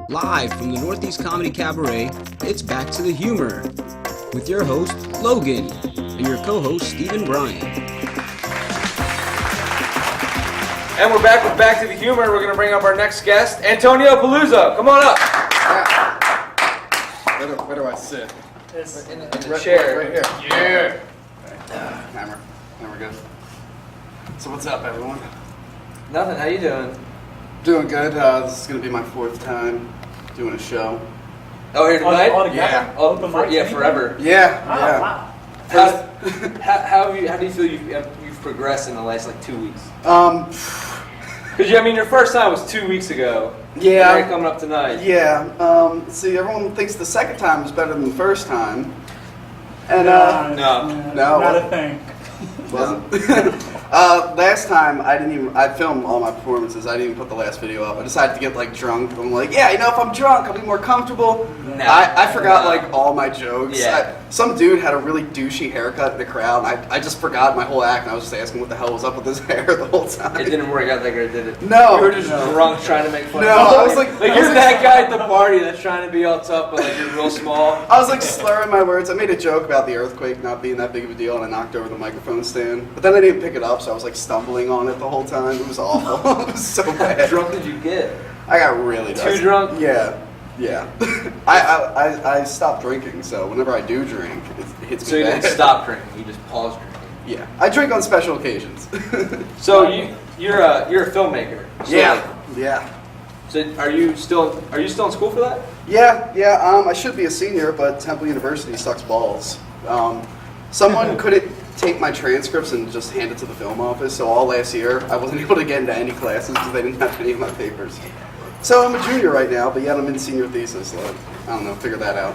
Live from the Northeast Comedy Cabaret, it's Back to the Humor with your host, Logan, and your co-host, Stephen Bryan. And we're back with Back to the Humor. We're going to bring up our next guest, Antonio Piluso. Come on up. Where do I sit? In the chair. Right here. Yeah. Hammer. There we go. So what's up, everyone? Nothing. How you doing? Doing good. This is going to be my 4th time doing a show. Oh, here tonight? Yeah. Forever. Yeah. Oh, Yeah. wow. How do you feel you've progressed in the last 2 weeks? Because your first time was 2 weeks ago. Yeah. And you're coming up tonight. Yeah. See, everyone thinks the second time was better than the first time. And No. Not a thing. wasn't. Last time I filmed all my performances. I didn't even put the last video up. I decided to get drunk. I'm like, yeah, if I'm drunk, I'll be more comfortable. No. I forgot all my jokes. Yeah. Some dude had a really douchey haircut in the crowd. And I just forgot my whole act. And I was just asking what the hell was up with his hair the whole time. It didn't work out that good, did it? No. You were just drunk trying to make fun No, of I was like you're that guy at the party that's trying to be all tough, but you're real small. I was slurring my words. I made a joke about the earthquake not being that big of a deal, and I knocked over the microphone stand. But then I didn't pick it up, so I was stumbling on it the whole time. It was awful. It was so bad. How drunk did you get? I got really Too drunk? Yeah. I stopped drinking, so whenever I do drink, it hits me. So you bad. didn't stop drinking, you just paused drinking. Yeah, I drink on special occasions. So you're a filmmaker. So Yeah. So are you still in school for that? Yeah. I should be a senior, but Temple University sucks balls. Someone couldn't take my transcripts and just hand it to the film office, so all last year I wasn't able to get into any classes because they didn't have any of my papers. So I'm a junior right now, but yet I'm in senior thesis, so I don't know, figure that out.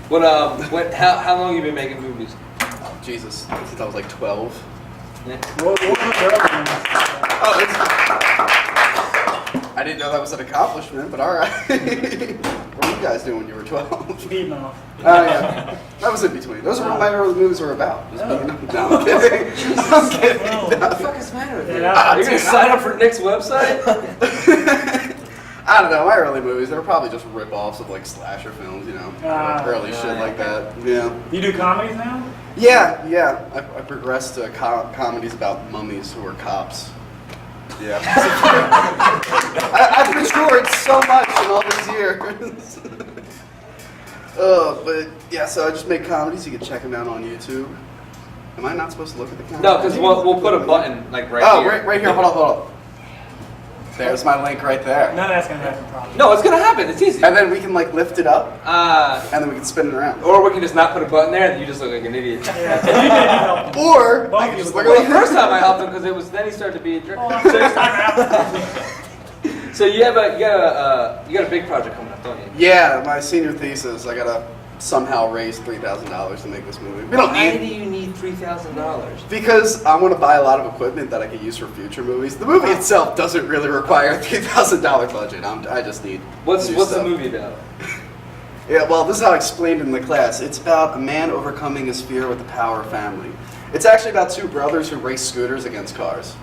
How long have you been making movies? Oh, Jesus, since I was 12. Yeah. What was the other I didn't know that was an accomplishment, but all right. What were you guys doing when you were 12? one? Beating off. Oh, yeah. That was in between. Those are what my early movies were about. Just being, no, I'm kidding. I'm kidding. Oh. What the fuck is the matter with you? Yeah. You're going to sign up for Nick's website? I don't know. My early movies, they were probably just rip-offs of slasher films, early shit like that. Yeah. You do comedies now? Yeah. I progressed to comedies about mummies who are cops. Yeah. I've matured so much in all these years. But yeah, so I just make comedies. You can check them out on YouTube. Am I not supposed to look at the camera? No, because we'll put a button right here. Oh, right here. Hold on. There's my link right there. None of that's going to happen, probably. No, it's going to happen. It's easy. And then we can lift it up, and then we can spin it around. Or we can just not put a button there and you just look like an idiot. Yeah. You didn't help. Or Both I of can you just look look Well, at the first time I helped him because then he started to be a jerk. Oh, I'm sorry, it's time out. So you got a big project coming up, don't you? Yeah, my senior thesis. I gotta somehow raise $3,000 to make this movie. We don't Why need do you need $3,000? because I want to buy a lot of equipment that I can use for future movies. The movie itself doesn't really require a $3,000 budget. I just need. What's new the stuff. movie about? Yeah, well, this is how I explained it in the class. It's about a man overcoming his fear with the power of family. It's actually about 2 brothers who race scooters against cars.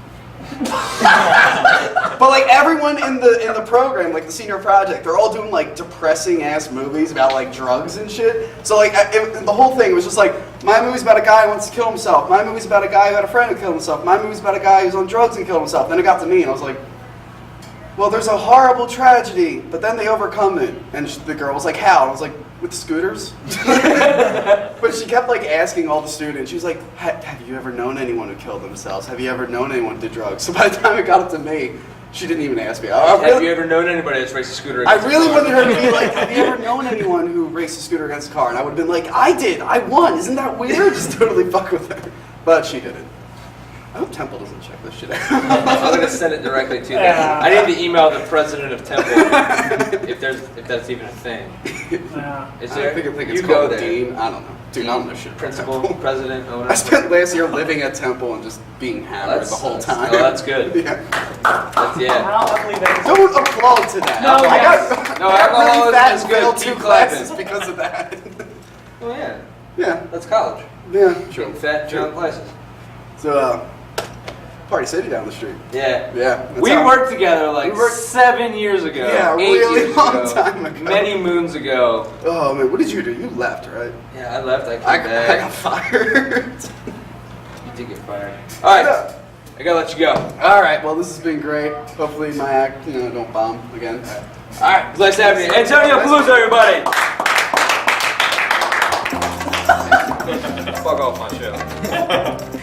But everyone in the program, the senior project, they're all doing depressing ass movies about drugs and shit. So the whole thing was just my movie's about a guy who wants to kill himself. My movie's about a guy who had a friend who killed himself. My movie's about a guy who's on drugs and killed himself. Then it got to me and I was like, well, there's a horrible tragedy, but then they overcome it. And the girl was like, how? And I was like, with scooters? But she kept asking all the students. She was like, have you ever known anyone who killed themselves? Have you ever known anyone who did drugs? So by the time it got up to me, she didn't even ask me. Have you ever known anybody that's raced a scooter I against really a car? wanted her to be like, have you ever known anyone who raced a scooter against a car? And I would have been like, I did. I won. Isn't that weird? Just totally fuck with her. But she didn't. I hope Temple doesn't check this shit out. I'm gonna send it directly to them. Yeah. I need to email the president of Temple if that's even a thing. Yeah. Is I there? think it's You go called there. Dean. I don't know. Dude, I don't know shit. Principal, president, owner. I spent last year living at Temple and just being hammered the whole time. Oh, that's good. Yeah. Yeah. How ugly that is. Don't applaud to that. No, I yes. got, No, I got alcohol really is fat good. and failed Keep 2 classes clapping. because of that. Oh yeah. Yeah. That's college. Yeah. Sure. Getting fat, drunk classes. So, Party City down the street. Yeah. Yeah. that's We how- worked together like We worked- 7 years ago. Yeah, 8 really years long ago, time ago. Many moons ago. Oh man, what did you do? You left, right? Yeah, I left. I came I back. got fired. You did get fired. All right. I gotta let you go. All right. Well, this has been great. Hopefully my act, don't bomb again. All right. It's nice having you. Antonio Piluso, everybody. Fuck off my show.